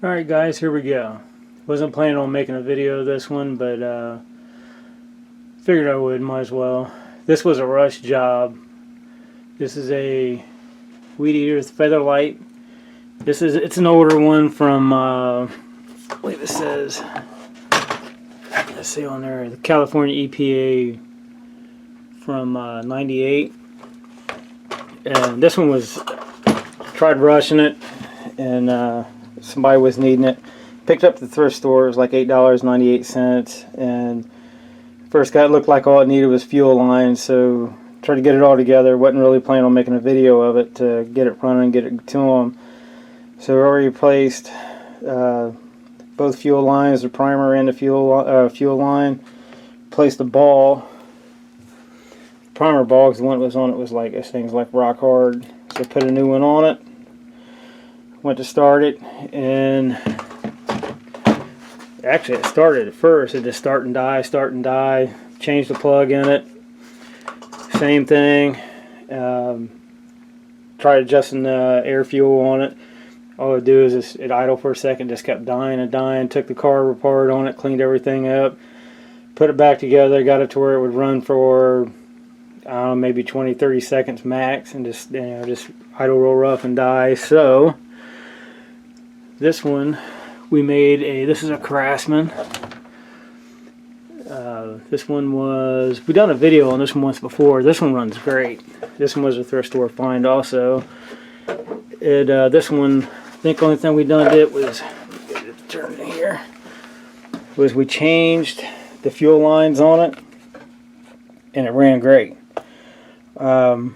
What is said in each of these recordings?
Alright guys, here we go. Wasn't planning on making a video of this one, but figured I would, might as well. This was a rush job. This is a weed eater with feather light. It's an older one from I believe it says, let's see on there, the California EPA from 98. And this one was, tried rushing it, and somebody was needing it. Picked up at the thrift store. It was like $8.98, and first guy, it looked like all it needed was fuel lines, so tried to get it all together. Wasn't really planning on making a video of it to get it running, get it to them. So we already replaced both fuel lines, the primer and the fuel line. Replaced the ball. The primer ball, because the one that was on it was like, this thing's like rock hard. So put a new one on it. Went to start it, and actually it started at first. It just start and die. Changed the plug in it. Same thing. Tried adjusting the air fuel on it. All it do is it idle for a second, just kept dying and dying. Took the carb apart on it, cleaned everything up, put it back together, got it to where it would run for I don't know, maybe 20-30 seconds max, and just idle real rough and die. So this one we made this is a Craftsman. This one was, we done a video on this one once before. This one runs great. This one was a thrift store find also. This one, I think the only thing we done did was, get it turned here, was we changed the fuel lines on it, and it ran great. I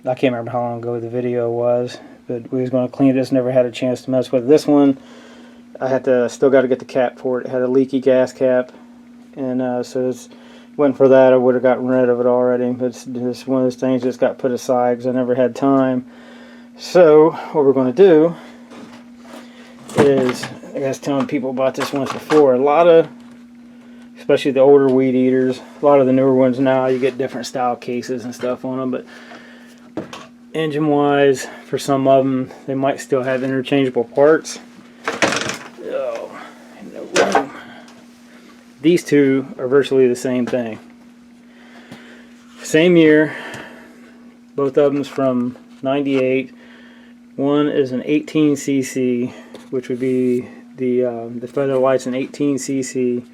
can't remember how long ago the video was, but we was going to clean this. Never had a chance to mess with it. This one, still got to get the cap for it. It had a leaky gas cap, and so it wasn't for that, I would have gotten rid of it already. But it's just one of those things that just got put aside because I never had time. So what we're going to do is, I was telling people about this once before, a lot of, especially the older weed eaters, a lot of the newer ones now, you get different style cases and stuff on them, but engine wise, for some of them, they might still have interchangeable parts. Oh, no room. These two are virtually the same thing. Same year, both of them's from 98. One is an 18cc, which would be the feather light's an 18cc.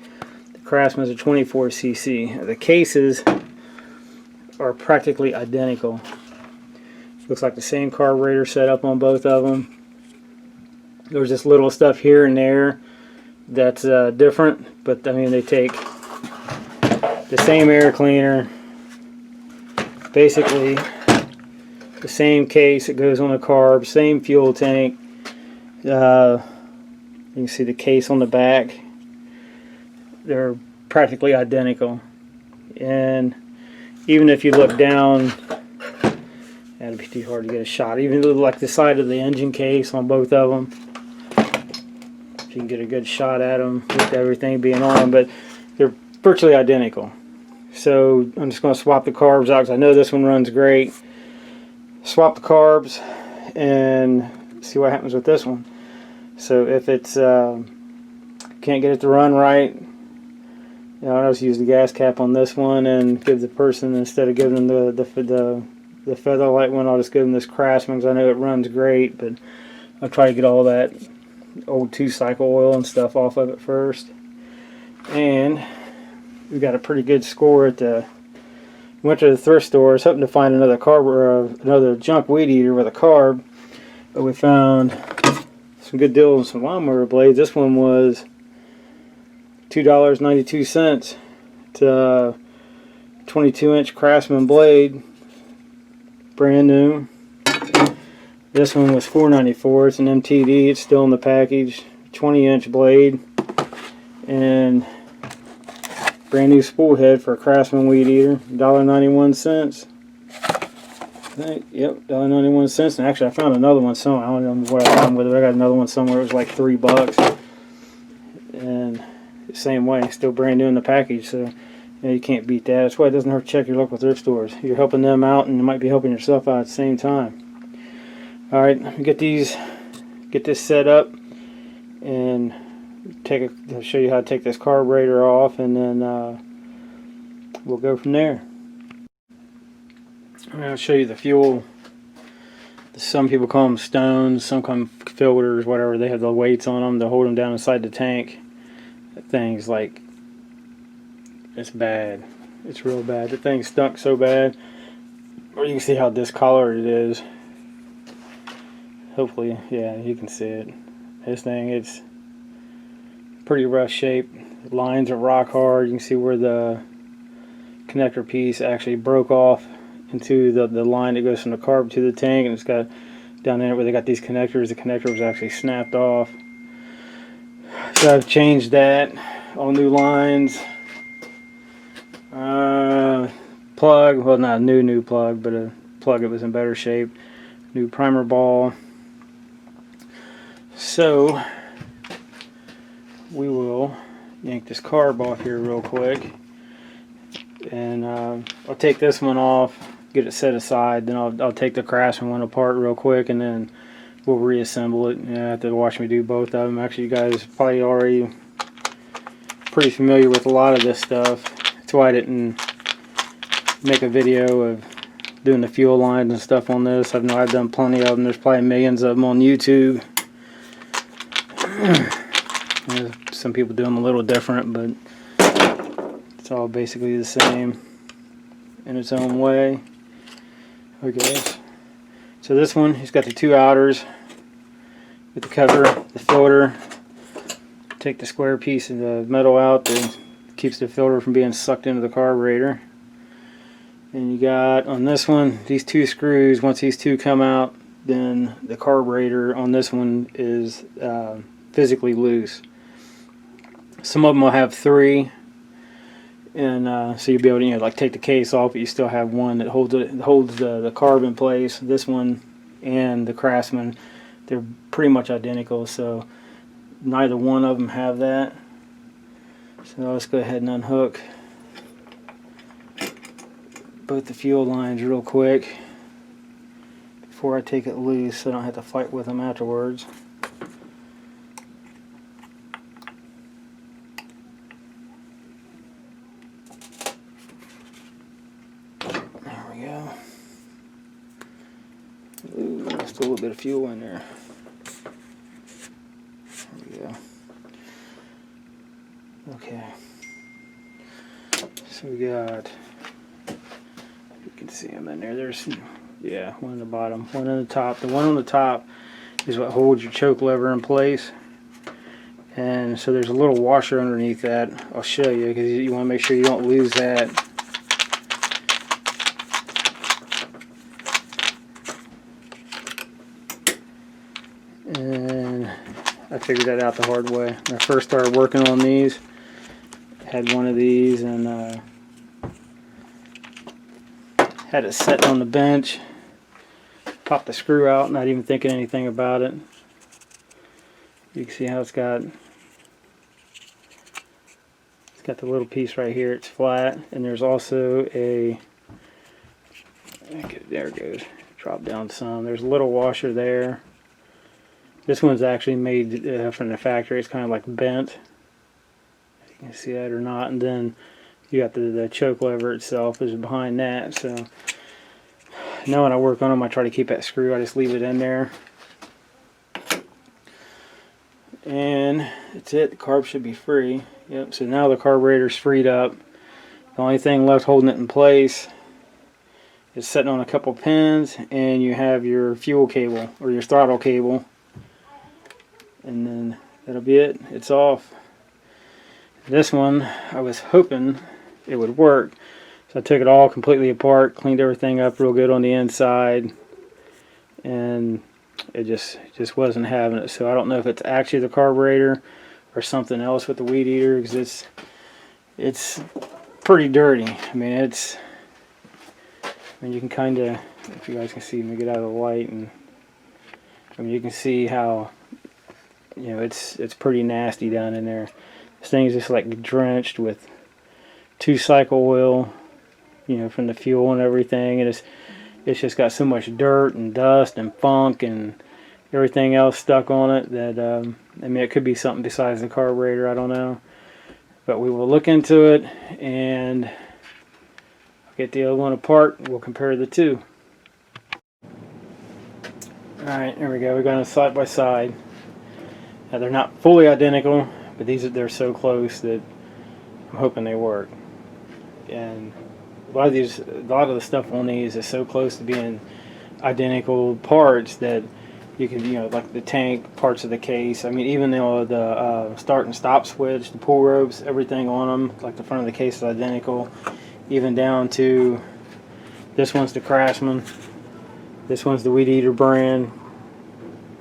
The Craftsman's a 24cc. The cases are practically identical. Looks like the same carburetor setup on both of them. There's just little stuff here and there that's different, but I mean, they take the same air cleaner, basically the same case that goes on the carb, same fuel tank. You can see the case on the back. They're practically identical, and even if you look down, that'd be too hard to get a shot. Even like the side of the engine case on both of them, you can get a good shot at them with everything being on, but they're virtually identical. So I'm just going to swap the carbs out because I know this one runs great. Swap the carbs and see what happens with this one. So if it's can't get it to run right, you know, I'll just use the gas cap on this one and give the person, instead of giving them the feather light one, I'll just give them this Craftsman because I know it runs great, but I'll try to get all that old 2-cycle oil and stuff off of it first. And we got a pretty good score at the, went to the thrift store, was hoping to find another another junk weed eater with a carb, but we found some good deals on some lawnmower blades. This one was $2.92 to 22-inch Craftsman blade, brand new. This one was $4.94. It's an MTD. It's still in the package. 20-inch blade, and brand new spool head for a Craftsman weed eater. $1.91. Yep, $1.91. And actually, I found another one somewhere. I don't know what I found with it. I got another one somewhere. It was like $3. And the same way, still brand new in the package. So you can't beat that. That's why it doesn't hurt to check your local thrift stores. You're helping them out, and you might be helping yourself out at the same time. All right, get this set up. and I'll show you how to take this carburetor off, and then we'll go from there. I'll show you the fuel. Some people call them stones, some call them filters, whatever. They have the weights on them to hold them down inside the tank. That thing's like, it's bad. It's real bad. The thing stunk so bad. Or you can see how discolored it is. Hopefully, yeah, you can see it. This thing, it's pretty rough shape. The lines are rock hard. You can see where the connector piece actually broke off into the line that goes from the carb to the tank, and it's got down there where they got these connectors. The connector was actually snapped off. So I've changed that. All new lines. Plug, well, not a new plug, but a plug that was in better shape. New primer ball. So we will yank this carb off here real quick, and I'll take this one off, get it set aside, then I'll take the Craftsman one apart real quick, and then we'll reassemble it. You have to watch me do both of them. Actually, you guys probably already pretty familiar with a lot of this stuff. That's why I didn't make a video of doing the fuel lines and stuff on this. I know I've done plenty of them. There's probably millions of them on YouTube. Some people do them a little different, but it's all basically the same in its own way. Okay, so this one, he's got the two outers with the cover, the filter. Take the square piece of the metal out that keeps the filter from being sucked into the carburetor. And you got on this one these two screws. Once these two come out, then the carburetor on this one is physically loose. Some of them will have three, and so you'll be able to, like, take the case off, but you still have one that holds the carb in place. This one and the Craftsman, they're pretty much identical, so neither one of them have that. So let's go ahead and unhook both the fuel lines real quick before I take it loose, so I don't have to fight with them afterwards. There we go. Ooh, there's still a little bit of fuel in there. There we go. Okay. So we got, you can see them in there. There's, yeah, one on the bottom, one on the top. The one on the top is what holds your choke lever in place. And so there's a little washer underneath that. I'll show you, because you want to make sure you don't lose that. And I figured that out the hard way. When I first started working on these, I had one of these, and had it set on the bench. Popped the screw out, not even thinking anything about it. You can see how it's got the little piece right here. It's flat, and there's also a, okay, there it goes. Drop down some. There's a little washer there. This one's actually made from the factory. It's kind of like bent. If you can see that or not. And then you got the choke lever itself is behind that. So now when I work on them, I try to keep that screw. I just leave it in there. And that's it. The carb should be free. Yep. So now the carburetor's freed up. The only thing left holding it in place is sitting on a couple pins, and you have your fuel cable or your throttle cable. And then that'll be it. It's off. This one, I was hoping it would work. So I took it all completely apart, cleaned everything up real good on the inside, and it just wasn't having it. So I don't know if it's actually the carburetor or something else with the weed eater, because it's pretty dirty. I mean, you can kind of, if you guys can see, let me get out of the light, and I mean, you can see how, you know, it's pretty nasty down in there. This thing is just like drenched with 2-cycle oil, you know, from the fuel and everything, and it's just got so much dirt and dust and funk and everything else stuck on it that I mean, it could be something besides the carburetor, I don't know. But we will look into it and get the other one apart. We'll compare the two. Alright, there we go. We're going side by side. Now, they're not fully identical, but they're so close that I'm hoping they work. And a lot of the stuff on these is so close to being identical parts that you can, you know, like the tank, parts of the case. I mean, even the start and stop switch, the pull ropes, everything on them, like the front of the case is identical. Even down to this one's the Craftsman, this one's the Weed Eater brand.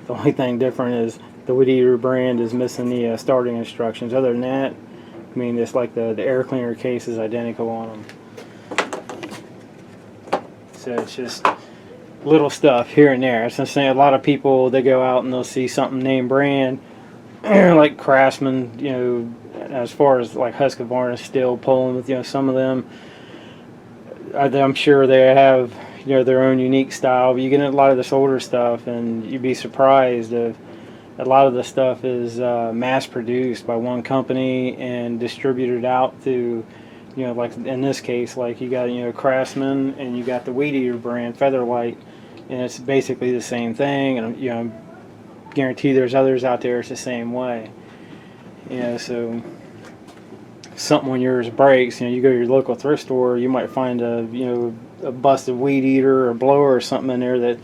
The only thing different is the Weed Eater brand is missing the starting instructions. Other than that, I mean, it's like the air cleaner case is identical on them. So it's just little stuff here and there. As I'm saying, a lot of people, they go out and they'll see something named brand, like Craftsman, you know, as far as like Husqvarna still pulling with, you know, some of them. I'm sure they have, you know, their own unique style. But you get a lot of this older stuff, and you'd be surprised if a lot of the stuff is mass produced by one company and distributed out to, you know, like in this case, like you got, you know, Craftsman and you got the Weed Eater brand, Featherlight, and it's basically the same thing. And you know, guarantee there's others out there it's the same way. You know, so something when yours breaks, you know, you go to your local thrift store, you might find a, you know, a busted weed eater or blower or something in there that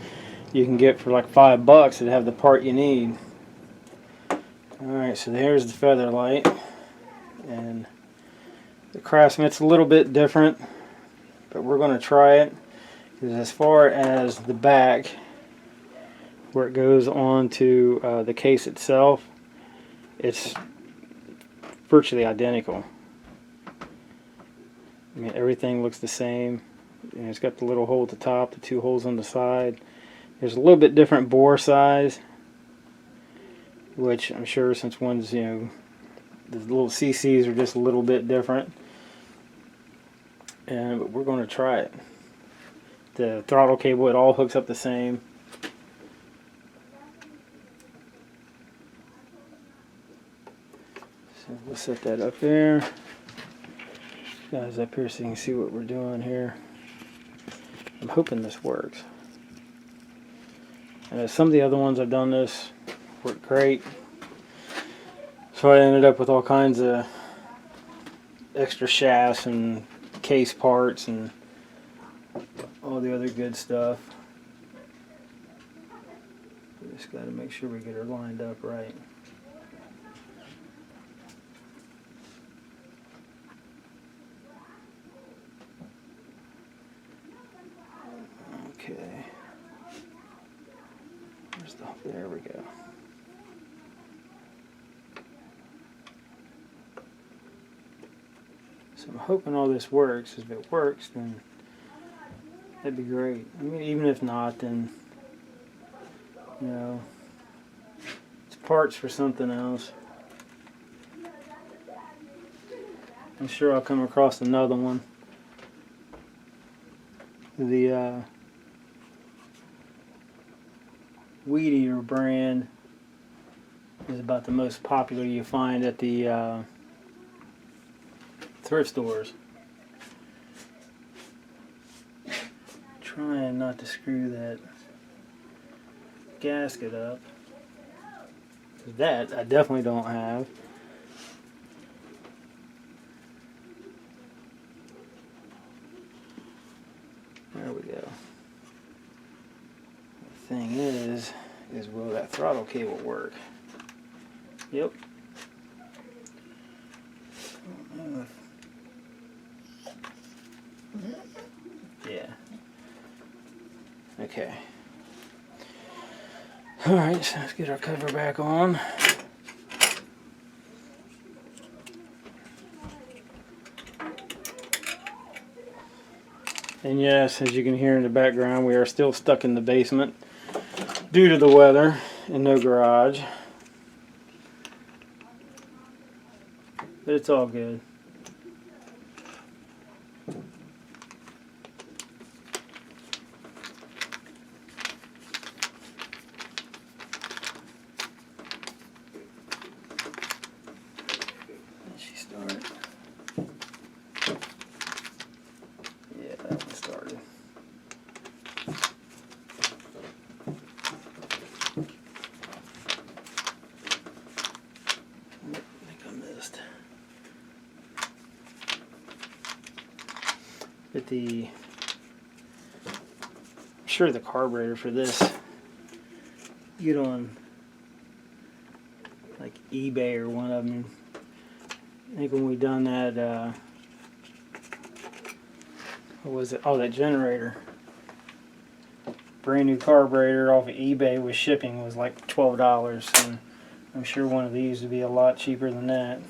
you can get for like $5 to have the part you need. Alright, so there's the Featherlight, and the Craftsman, it's a little bit different, but we're going to try it, because as far as the back where it goes on to the case itself, it's virtually identical. I mean, everything looks the same. You know, it's got the little hole at the top, the two holes on the side. There's a little bit different bore size, which I'm sure since one's, you know, the little CCs are just a little bit different. But we're going to try it. The throttle cable, it all hooks up the same. So we'll set that up there. Guys up here so you can see what we're doing here. I'm hoping this works. Some of the other ones I've done this worked great. So I ended up with all kinds of extra shafts and case parts and all the other good stuff. We just got to make sure we get her lined up right. Okay. There we go. So I'm hoping all this works. If it works, then that'd be great. I mean, even if not, then, you know, it's parts for something else. I'm sure I'll come across another one. The Weed Eater brand is about the most popular you find at the thrift stores. Trying not to screw that gasket up. That I definitely don't have. There we go. The thing is will that throttle cable work? Yep. Yeah. Okay. Alright, so let's get our cover back on. And yes, as you can hear in the background, we are still stuck in the basement due to the weather and no garage. But it's all good. the, I'm sure the carburetor for this, get on like eBay or one of them. I think when we done that, what was it? Oh, that generator. Brand new carburetor off of eBay with shipping was like $12, and I'm sure one of these would be a lot cheaper than that,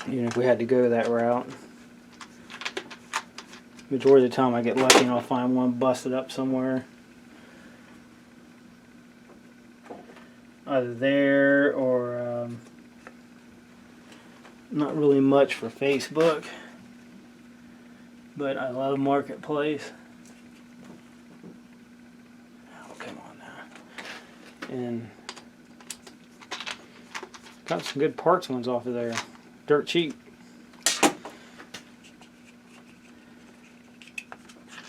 even if we had to go that route. Majority of the time I get lucky and I'll find one busted up somewhere, either there or not really much for Facebook, but I love Marketplace. Oh, come on now. And got some good parts ones off of there. Dirt cheap.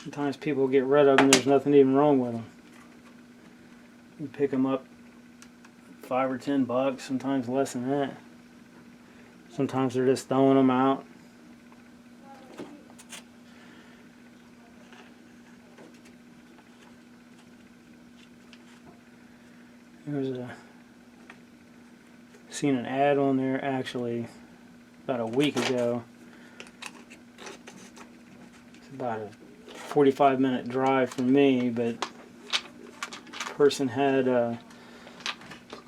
Sometimes people get rid of them, there's nothing even wrong with them. You pick them up $5 or $10, sometimes less than that. Sometimes they're just throwing them out. Seen an ad on there actually about a week ago. It's about a 45-minute drive from me, but the person had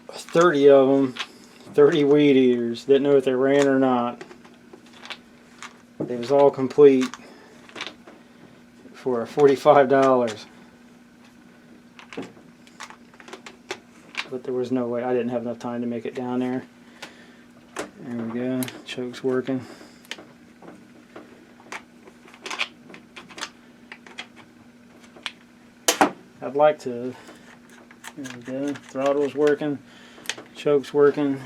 30 of them, 30 weed eaters. Didn't know if they ran or not. It was all complete for $45. But there was no way. I didn't have enough time to make it down there. There we go. Choke's working. I'd like to. There we go. Throttle's working. Choke's working.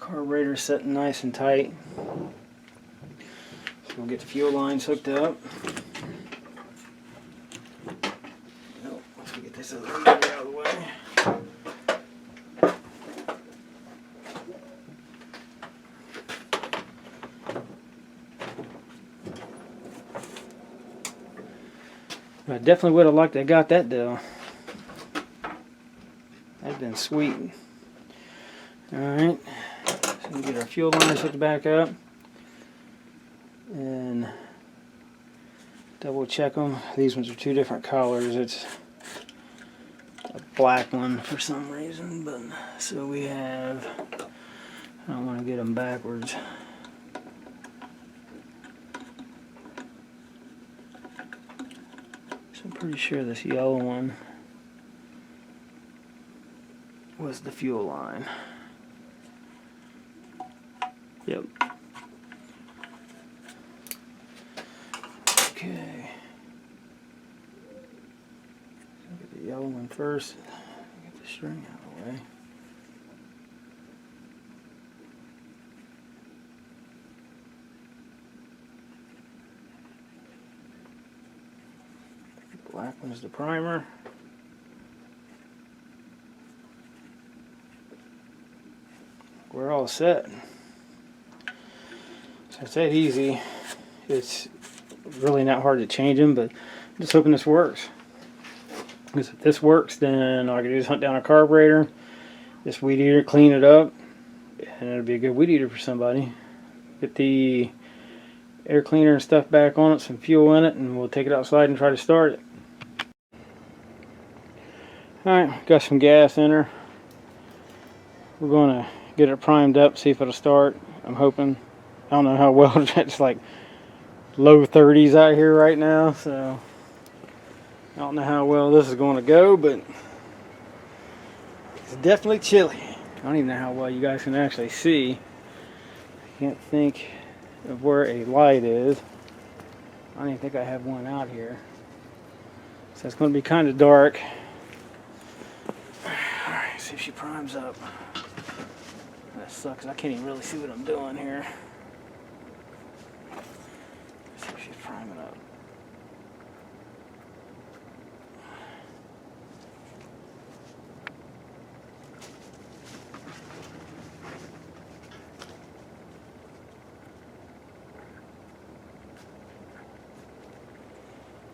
Carburetor setting nice and tight. So we'll get the fuel lines hooked up. Get this other one out of the way. I definitely would have liked to have got that though. That'd been sweet. Alright, so we get our fuel lines hooked back up and double check them. These ones are two different colors. It's a black one for some reason, but so we have, I don't want to get them backwards. So I'm pretty sure this yellow one was the fuel line. Yep. Okay. Get the yellow one first. Get the string out of the way. The black one is the primer. We're all set. So it's that easy. It's really not hard to change them, but I'm just hoping this works. Because if this works, then all I can do is hunt down a carburetor, this weed eater, clean it up, and it'll be a good weed eater for somebody. Get the air cleaner and stuff back on it, some fuel in it, and we'll take it outside and try to start it. Alright, got some gas in her. We're going to get it primed up, see if it'll start. I'm hoping. I don't know how well. It's like low 30s out here right now, so I don't know how well this is going to go, but it's definitely chilly. I don't even know how well you guys can actually see. I can't think of where a light is. I don't even think I have one out here. So it's going to be kind of dark. Alright, see if she primes up. That sucks. I can't even really see what I'm doing here. Let's see if she's priming up.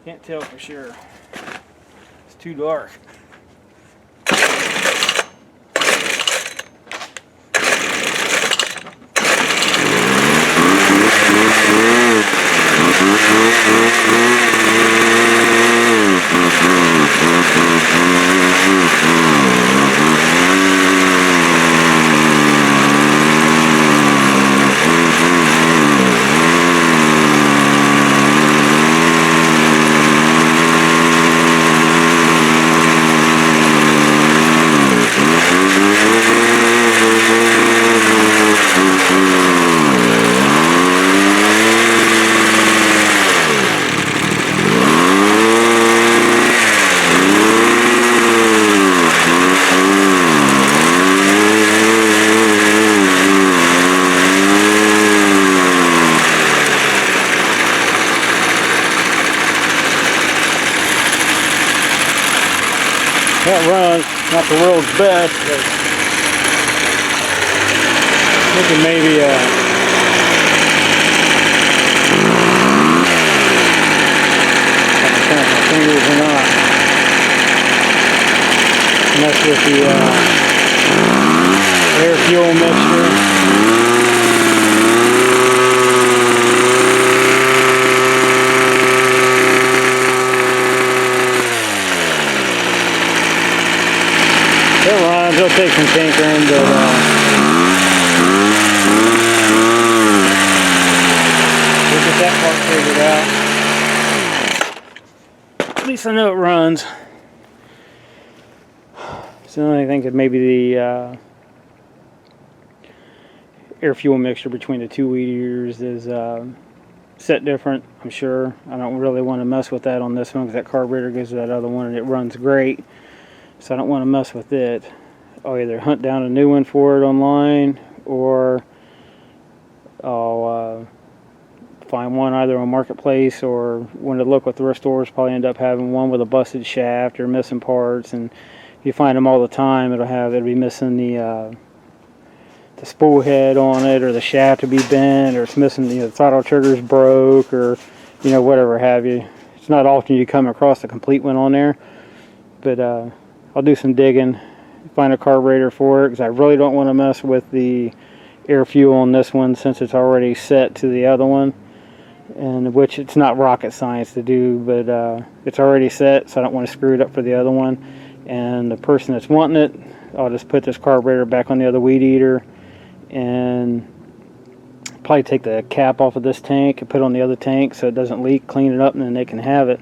Can't tell for sure. It's too dark. That runs, not the world's best, but thinking maybe I can't my fingers or not. Mess with the air fuel mixture. It runs, it'll take some tinkering, but we'll get that part figured out. At least I know it runs. So I think that maybe the air fuel mixture between the two weed eaters is set different, I'm sure. I don't really want to mess with that on this one because that carburetor goes to that other one and it runs great. So I don't want to mess with it. I'll either hunt down a new one for it online, or I'll find one either on Marketplace, or when the local thrift stores probably end up having one with a busted shaft or missing parts. And if you find them all the time, it'll be missing the spool head on it, or the shaft to be bent, or it's missing, the throttle trigger's broke, or whatever have you. It's not often you come across a complete one on there, but I'll do some digging, find a carburetor for it, because I really don't want to mess with the air fuel on this one since it's already set to the other one, and which it's not rocket science to do, but it's already set, so I don't want to screw it up for the other one. And the person that's wanting it, I'll just put this carburetor back on the other weed eater, and probably take the cap off of this tank and put it on the other tank so it doesn't leak, clean it up, and then they can have it.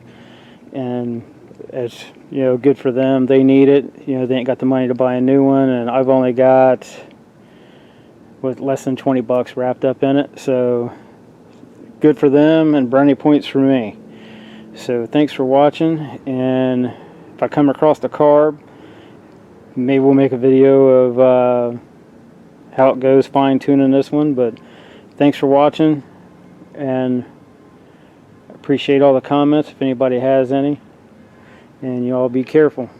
And it's good for them. They need it. They ain't got the money to buy a new one, and I've only got less than 20 bucks wrapped up in it. So good for them and brownie points for me. So thanks for watching, and if I come across the carb, maybe we'll make a video of how it goes fine-tuning this one. But thanks for watching, and I appreciate all the comments if anybody has any. And you all be careful.